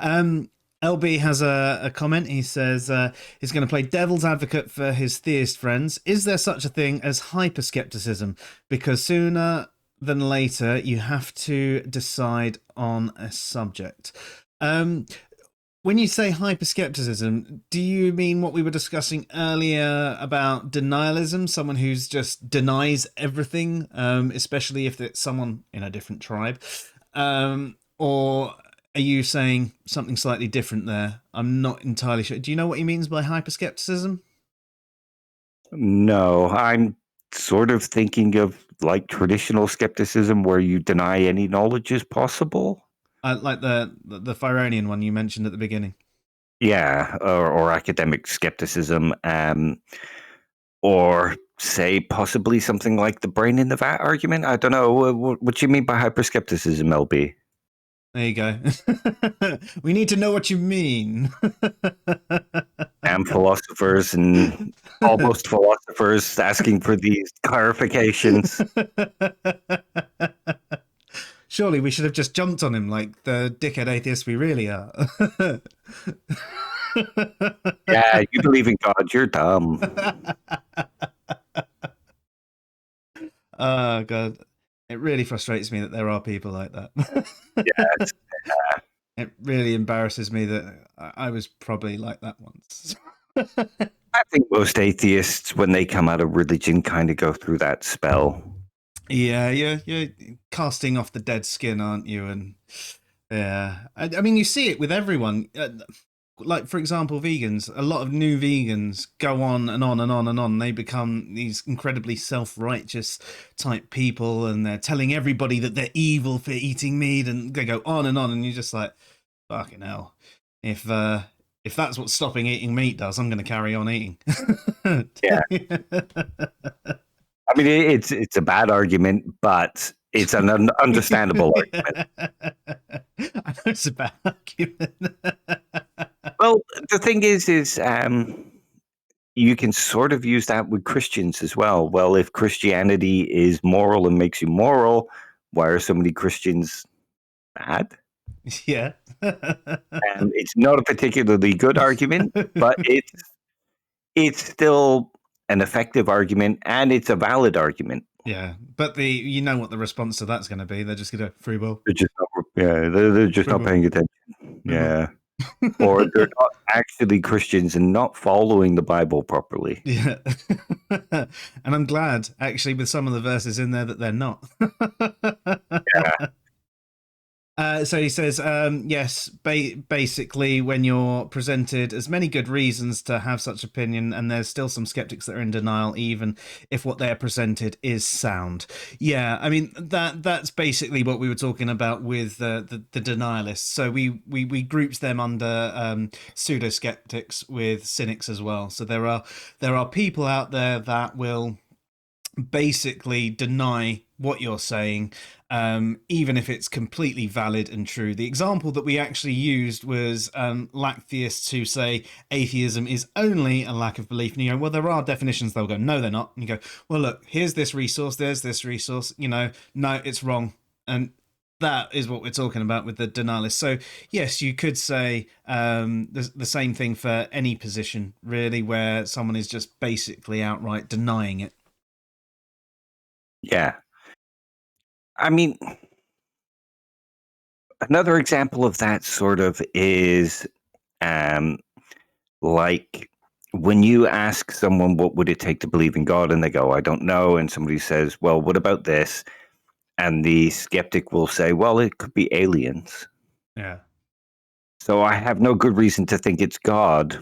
LB has a comment. He says he's going to play devil's advocate for his theist friends. Is there such a thing as hyper-skepticism? Because sooner than later, you have to decide on a subject. When you say hyper-skepticism, do you mean what we were discussing earlier about denialism? Someone who's just denies everything, especially if it's someone in a different tribe? Or are you saying something slightly different there? I'm not entirely sure. Do you know what he means by hyper-skepticism? No, I'm sort of thinking of like traditional skepticism where you deny any knowledge is possible. Like the Pharaonian one you mentioned at the beginning. Yeah, or academic skepticism, or say possibly something like the brain in the vat argument. I don't know. What do you mean by hyperskepticism, LB? There you go. We need to know what you mean. And philosophers and almost philosophers asking for these clarifications. Surely we should have just jumped on him like the dickhead atheists we really are. Yeah, you believe in God, you're dumb. Oh, God. It really frustrates me that there are people like that. Yes. It really embarrasses me that I was probably like that once. I think most atheists, when they come out of religion, kind of go through that spell. Yeah, you're casting off the dead skin, aren't you? And yeah, I mean, you see it with everyone. Like, for example, vegans. A lot of new vegans go on and on and on and on. They become these incredibly self-righteous type people, and they're telling everybody that they're evil for eating meat, and they go on and on. And you're just like, fucking hell. If that's what stopping eating meat does, I'm going to carry on eating. Yeah. I mean, it's a bad argument, but it's an understandable argument. I know it's a bad argument. Well, the thing is you can sort of use that with Christians as well. Well, if Christianity is moral and makes you moral, why are so many Christians bad? Yeah. And it's not a particularly good argument, but it's still an effective argument and it's a valid argument. Yeah, but you know what the response to that's going to be? They're just going to free will. They're just not, yeah, they're just not paying attention. Yeah. Or they're not actually Christians and not following the Bible properly. Yeah. And I'm glad, actually, with some of the verses in there that they're not. Yeah. So he says, yes, basically, when you're presented as many good reasons to have such opinion, and there's still some skeptics that are in denial, even if what they're presented is sound. Yeah, I mean, that's basically what we were talking about with the denialists. So we grouped them under pseudo-skeptics with cynics as well. So there are people out there that will basically deny what you're saying, even if it's completely valid and true. The example that we actually used was lack theists who say atheism is only a lack of belief. And you go, well, there are definitions. They'll go, no, they're not. And you go, well, look, here's this resource, there's this resource. No, it's wrong. And that is what we're talking about with the denialist. So yes, you could say the same thing for any position, really, where someone is just basically outright denying it. Yeah. I mean, another example of that sort of is like when you ask someone what would it take to believe in God and they go, I don't know. And somebody says, well, what about this? And the skeptic will say, well, it could be aliens. Yeah. So I have no good reason to think it's God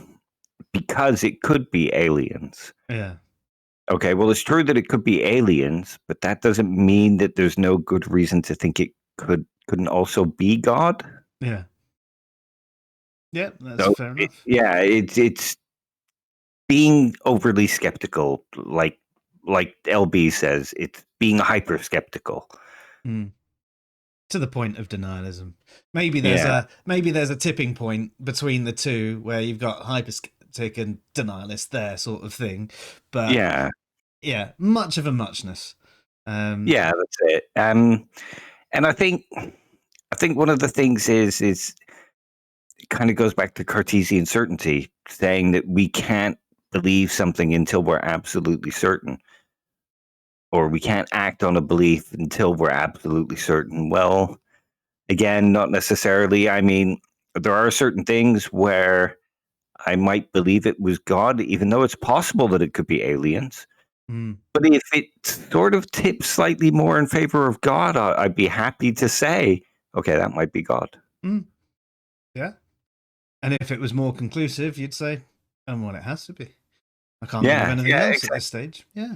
because it could be aliens. Yeah. Okay, well, it's true that it could be aliens, but that doesn't mean that there's no good reason to think it couldn't also be God. Yeah. Yeah, that's fair enough. It's being overly skeptical, like LB says, it's being hyper skeptical. Mm. To the point of denialism. Maybe there's a tipping point between the two where you've got hyperskeptic and denialist there, sort of thing. But yeah, much of a muchness. Yeah, that's it. And I think one of the things is it kind of goes back to Cartesian certainty, saying that we can't believe something until we're absolutely certain, or we can't act on a belief until we're absolutely certain. Well, again, not necessarily. I mean, there are certain things where I might believe it was God, even though it's possible that it could be aliens. Mm. But if it sort of tips slightly more in favor of God, I'd be happy to say, okay, that might be God. Mm. Yeah. And if it was more conclusive, you'd say, well, it has to be. I can't think of anything else exactly. at this stage. Yeah.